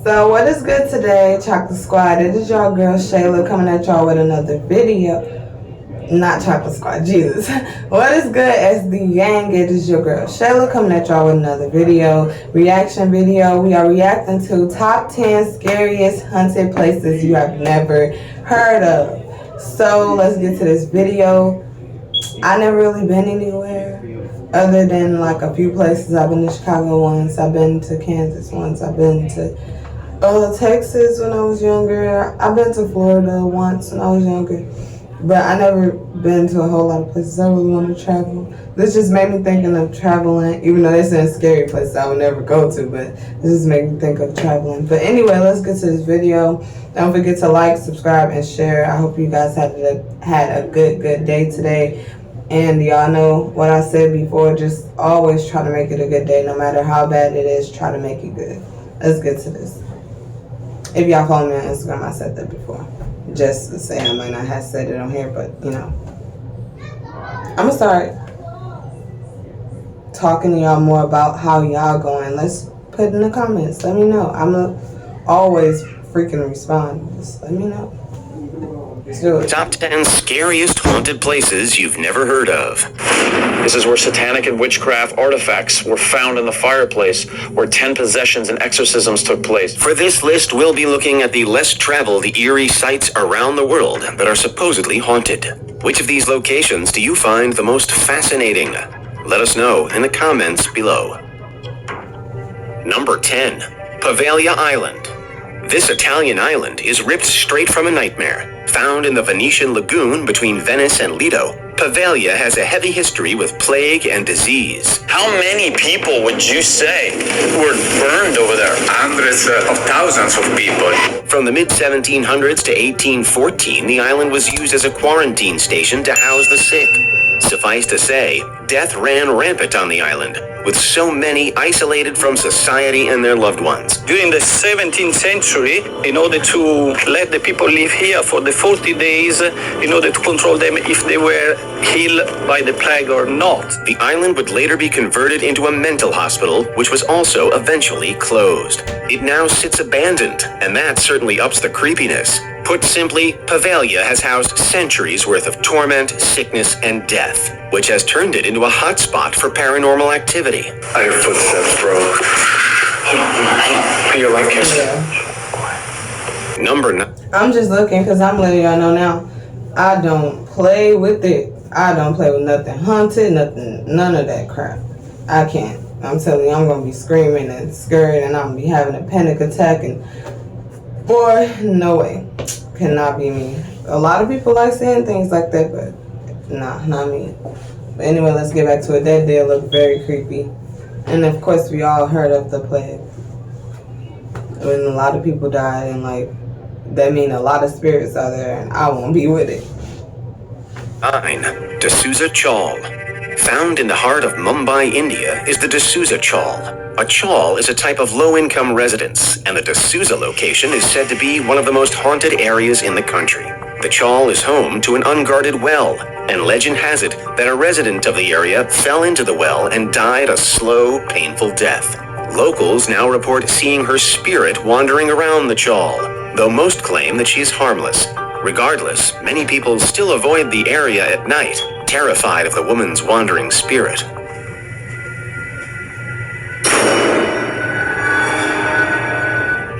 So what is good today, Chocolate Squad? It is your girl Shayla coming at y'all with another video. Not Chocolate Squad, Jesus. What is good, SD Gang? It is your girl Shayla coming at y'all with another reaction video. We are reacting to top 10 scariest haunted places you have never heard of. So let's get to this video. I never really been anywhere other than like a few places. I've been to Chicago once, I've been to Kansas once, I've been to Texas when I was younger. I've been to Florida once when I was younger. But I never been to a whole lot of places. I really want to travel. This just made me thinking of traveling, even though this is a scary place I would never go to, but this just made me think of traveling. But anyway, let's get to this video. Don't forget to like, subscribe, and share. I hope you guys had a good day today. And y'all know what I said before, just always try to make it a good day. No matter how bad it is, try to make it good. Let's get to this. If y'all follow me on Instagram, I said that before. Just to say, I might not have said it on here, but you know. I'm gonna start talking to y'all more about how y'all going. Let's put in the comments. Let me know. I'm gonna always freaking respond. Just let me know. Top 10 scariest haunted places you've never heard of. This is where satanic and witchcraft artifacts were found in the fireplace, where 10 possessions and exorcisms took place. For this list, we'll be looking at the less traveled, eerie sites around the world that are supposedly haunted. Which of these locations do you find the most fascinating? Let us know in the comments below. Number 10. Pavilia Island. This Italian island is ripped straight from a nightmare. Found in the Venetian lagoon between Venice and Lido, Pavilia has a heavy history with plague and disease. How many people would you say were burned over there? Hundreds of thousands of people. From the mid-1700s to 1814, the island was used as a quarantine station to house the sick. Suffice to say, death ran rampant on the island, with so many isolated from society and their loved ones. During the 17th century, in order to let the people live here for the 40 days, in order to control them if they were healed by the plague or not. The island would later be converted into a mental hospital, which was also eventually closed. It now sits abandoned, and that certainly ups the creepiness. Put simply, Pavilia has housed centuries worth of torment, sickness, and death, which has turned it into a hotspot for paranormal activity. I hear footsteps, bro. Put your light case. Number 9. I'm just looking because I'm letting y'all know now. I don't play with it. I don't play with nothing haunted, none of that crap. I can't. I'm telling you, I'm going to be screaming and scurrying and I'm going to be having a panic attack and boy, no way. Cannot be me. A lot of people like saying things like that, but nah, not me. But anyway, let's get back to it. That did look very creepy. And of course, we all heard of the plague. When a lot of people died, and like, that mean a lot of spirits are there, and I won't be with it. 9. DSouza Chawl. Found in the heart of Mumbai, India, is the DSouza Chawl. A chawl is a type of low-income residence, and the DSouza location is said to be one of the most haunted areas in the country. The chawl is home to an unguarded well, and legend has it that a resident of the area fell into the well and died a slow, painful death. Locals now report seeing her spirit wandering around the chawl, though most claim that she is harmless. Regardless, many people still avoid the area at night, terrified of the woman's wandering spirit.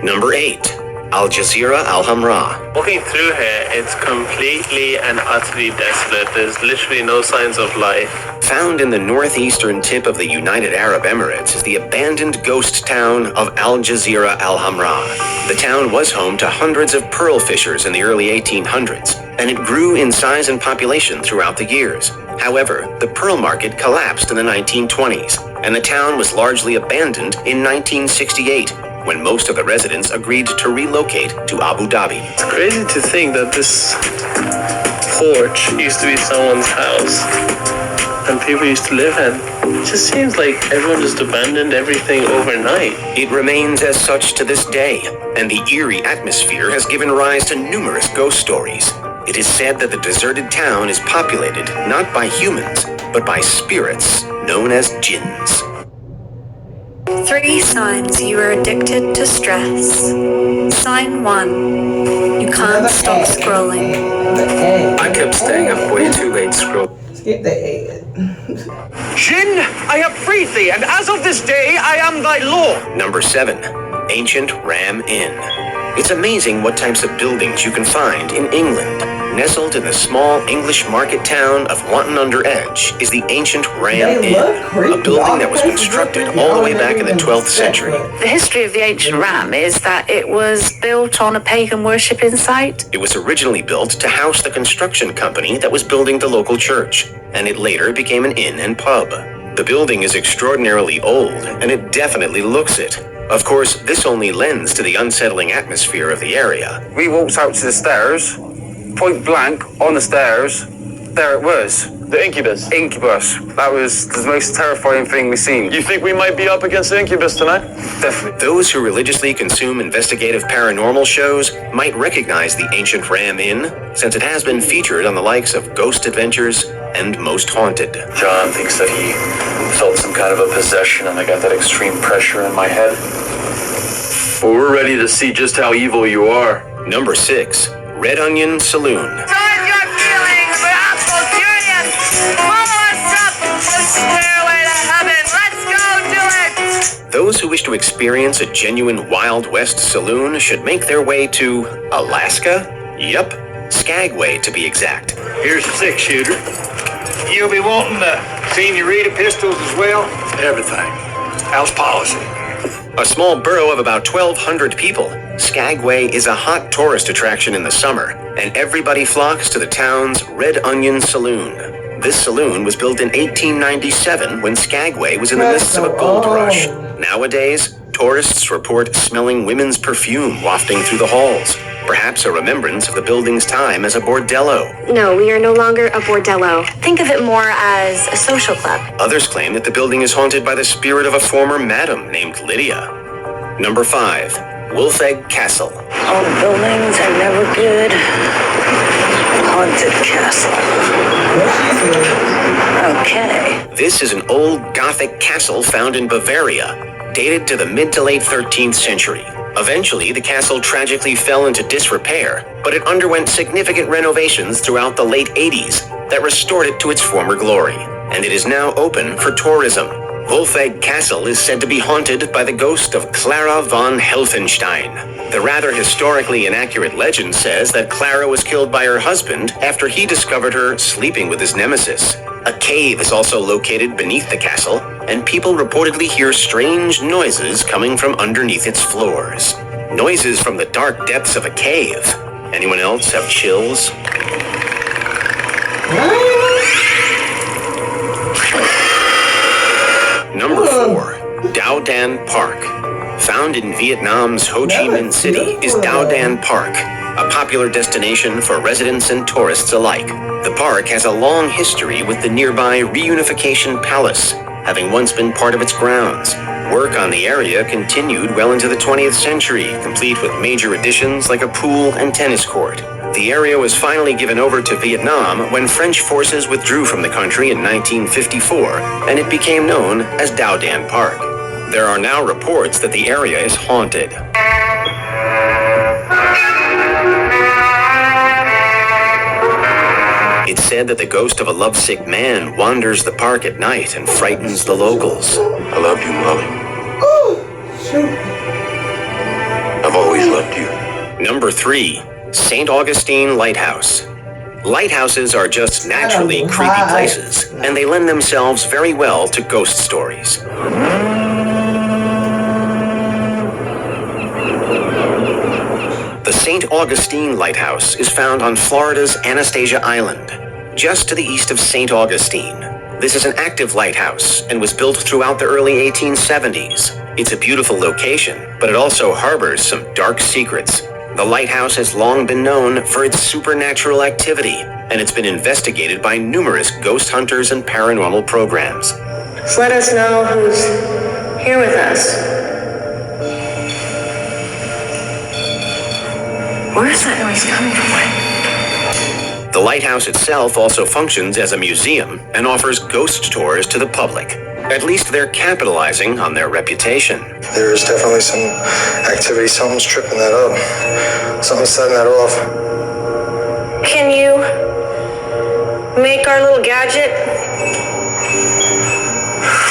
Number 8. Al Jazeera Al Hamra. Walking through here, it's completely and utterly desolate. There's literally no signs of life. Found in the northeastern tip of the United Arab Emirates is the abandoned ghost town of Al Jazeera Al Hamra. The town was home to hundreds of pearl fishers in the early 1800s, and it grew in size and population throughout the years. However, the pearl market collapsed in the 1920s, and the town was largely abandoned in 1968. When most of the residents agreed to relocate to Abu Dhabi. It's crazy to think that this porch used to be someone's house and people used to live in. It just seems like everyone just abandoned everything overnight. It remains as such to this day, and the eerie atmosphere has given rise to numerous ghost stories. It is said that the deserted town is populated not by humans, but by spirits known as jinns. 3 signs you are addicted to stress. Sign 1. You can't stop scrolling. I kept staying up way too late scrolling. Skip the ad. Jinn, I have freed thee, and as of this day, I am thy lord. Number 7. Ancient Ram Inn. It's amazing what types of buildings you can find in England. Nestled in the small English market town of Wanton-under-Edge is the ancient Ram Inn, a building that was constructed all the way back in the 12th century. The history of the ancient ram is that it was built on a pagan worshipping site. It was originally built to house the construction company that was building the local church, and it later became an inn and pub. The building is extraordinarily old, and it definitely looks it. Of course, this only lends to the unsettling atmosphere of the area. We walked out to the stairs, point blank on the stairs. There it was. The incubus. Incubus. That was the most terrifying thing we've seen. You think we might be up against the incubus tonight? Definitely. Those who religiously consume investigative paranormal shows might recognize the ancient Ram Inn, since it has been featured on the likes of Ghost Adventures and Most Haunted. John thinks that he felt some kind of a possession and I got that extreme pressure in my head. Well, we're ready to see just how evil you are. Number 6. Red Onion Saloon. Join your feelings, we're absolute curious. Follow us up the stairway to heaven. Let's go do it. Those who wish to experience a genuine Wild West saloon should make their way to Alaska? Yep, Skagway to be exact. Here's a 6-shooter. You'll be wanting the senorita pistols as well? Everything. How's policy? A small borough of about 1,200 people, Skagway is a hot tourist attraction in the summer, and everybody flocks to the town's Red Onion Saloon. This saloon was built in 1897 when Skagway was in the midst of a gold rush. Nowadays, tourists report smelling women's perfume wafting through the halls, perhaps a remembrance of the building's time as a bordello. No, we are no longer a bordello. Think of it more as a social club. Others claim that the building is haunted by the spirit of a former madam named Lydia. Number 5. Wolfegg Castle. All the buildings are never good. Haunted castle. Okay. This is an old Gothic castle found in Bavaria, dated to the mid to late 13th century. Eventually, the castle tragically fell into disrepair, but it underwent significant renovations throughout the late 80s that restored it to its former glory, and it is now open for tourism. Wolfegg Castle is said to be haunted by the ghost of Clara von Helfenstein. The rather historically inaccurate legend says that Clara was killed by her husband after he discovered her sleeping with his nemesis. A cave is also located beneath the castle, and people reportedly hear strange noises coming from underneath its floors. Noises from the dark depths of a cave. Anyone else have chills? Number 4. Dao Dan Park. Found in Vietnam's Ho Chi Minh City is Dao Dan Park, a popular destination for residents and tourists alike. The park has a long history with the nearby Reunification Palace, having once been part of its grounds. Work on the area continued well into the 20th century, complete with major additions like a pool and tennis court. The area was finally given over to Vietnam when French forces withdrew from the country in 1954, and it became known as Dao Dan Park. There are now reports that the area is haunted. It's said that the ghost of a lovesick man wanders the park at night and frightens the locals. I love you, Molly. Oh, shoot. I've always loved you. Number 3. St. Augustine Lighthouse. Lighthouses are just naturally creepy places, and they lend themselves very well to ghost stories. The St. Augustine Lighthouse is found on Florida's Anastasia Island, just to the east of St. Augustine. This is an active lighthouse and was built throughout the early 1870s. It's a beautiful location, but it also harbors some dark secrets. The lighthouse has long been known for its supernatural activity, and it's been investigated by numerous ghost hunters and paranormal programs. Just let us know who's here with us. Where is that noise coming from? The lighthouse itself also functions as a museum and offers ghost tours to the public. At least they're capitalizing on their reputation. There's definitely some activity. Something's tripping that up. Something's setting that off. Can you make our little gadget?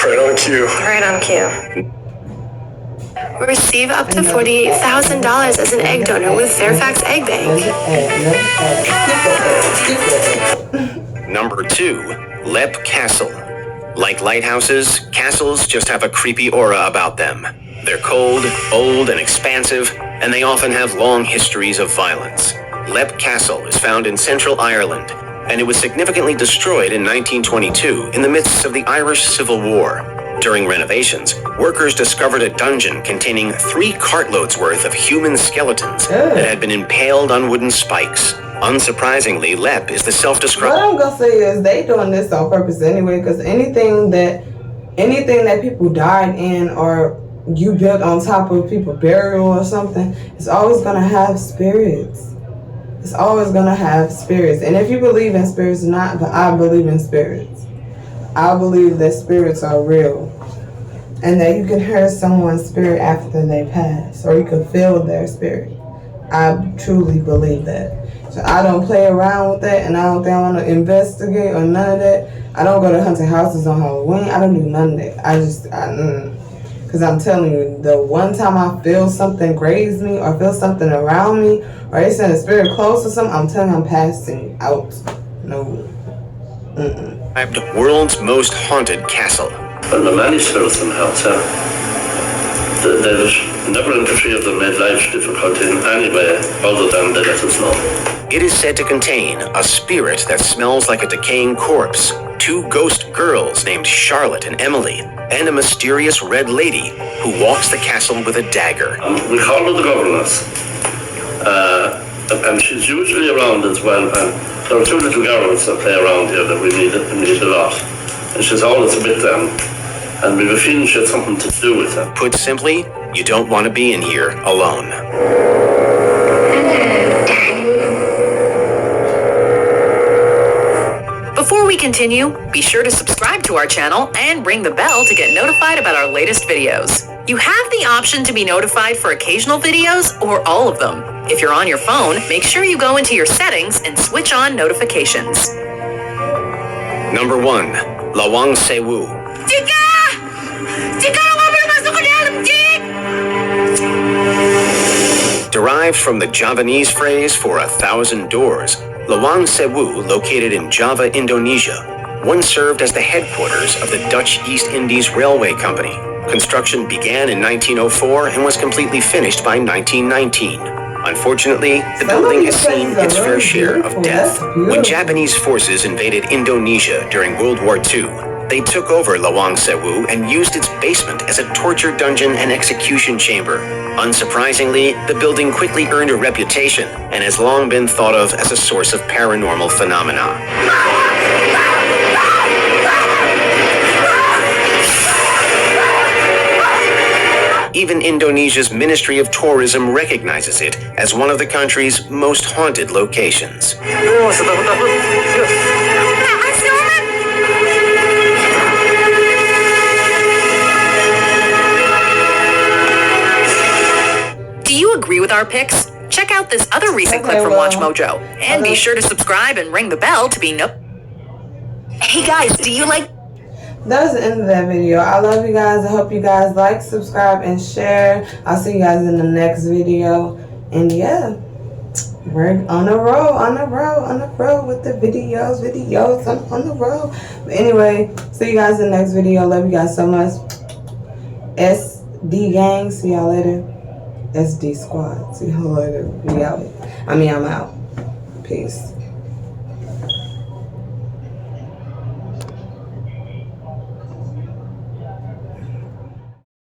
Right on cue. Right on cue. Receive up to $48,000 as an egg donor with Fairfax Egg Bank. Number 2, LEP Castle. Like lighthouses, castles just have a creepy aura about them. They're cold, old, and expansive, and they often have long histories of violence. LEP Castle is found in central Ireland, and it was significantly destroyed in 1922 in the midst of the Irish Civil War. During renovations, workers discovered a dungeon containing 3 cartloads worth of human skeletons that had been impaled on wooden spikes. Unsurprisingly, LEP is the self-described... What I'm gonna say is they doing this on purpose anyway, because anything that people died in or you built on top of people's burial or something, it's always gonna have spirits. It's always gonna have spirits. And if you believe in spirits or not, but I believe in spirits. I believe that spirits are real. And that you can hear someone's spirit after they pass, or you can feel their spirit. I truly believe that. So I don't play around with that, and I don't think I want to investigate or none of that. I don't go to haunted houses on Halloween. I don't do none of that. Because I'm telling you, the one time I feel something graze me or feel something around me or they send a spirit close or something, I'm telling you I'm passing out. No. World's most haunted castle. Well, there are many spirits in the house, They've never interfered or made life difficult in any way other than they let us know. It is said to contain a spirit that smells like a decaying corpse, 2 ghost girls named Charlotte and Emily, and a mysterious red lady who walks the castle with a dagger. We call her the governess, and she's usually around as well. And there are 2 little girls that play around here that we meet a lot, and she's always a bit and we have a feeling she had something to do with it. Put simply, you don't want to be in here alone. Before we continue, be sure to subscribe to our channel and ring the bell to get notified about our latest videos. You have the option to be notified for occasional videos or all of them. If you're on your phone, make sure you go into your settings and switch on notifications. Number 1, Lawang Sewu. Derived from the Javanese phrase for 1,000 doors, Lawang Sewu, located in Java, Indonesia, once served as the headquarters of the Dutch East Indies Railway Company. Construction began in 1904 and was completely finished by 1919. Unfortunately, the building has seen its fair share of death. When Japanese forces invaded Indonesia during World War II, they took over Lawang Sewu and used its basement as a torture dungeon and execution chamber. Unsurprisingly, the building quickly earned a reputation and has long been thought of as a source of paranormal phenomena. Even Indonesia's Ministry of Tourism recognizes it as one of the country's most haunted locations. Do you agree with our picks? Check out this other recent clip from Watch Mojo. And be sure to subscribe and ring the bell to be Hey guys, do you like... That was the end of that video. I love you guys. I hope you guys like, subscribe, and share. I'll see you guys in the next video. And yeah, we're on the road with the videos on the road. But anyway, see you guys in the next video. Love you guys so much. SD gang. See y'all later. SD squad. See y'all later. I'm out. Peace.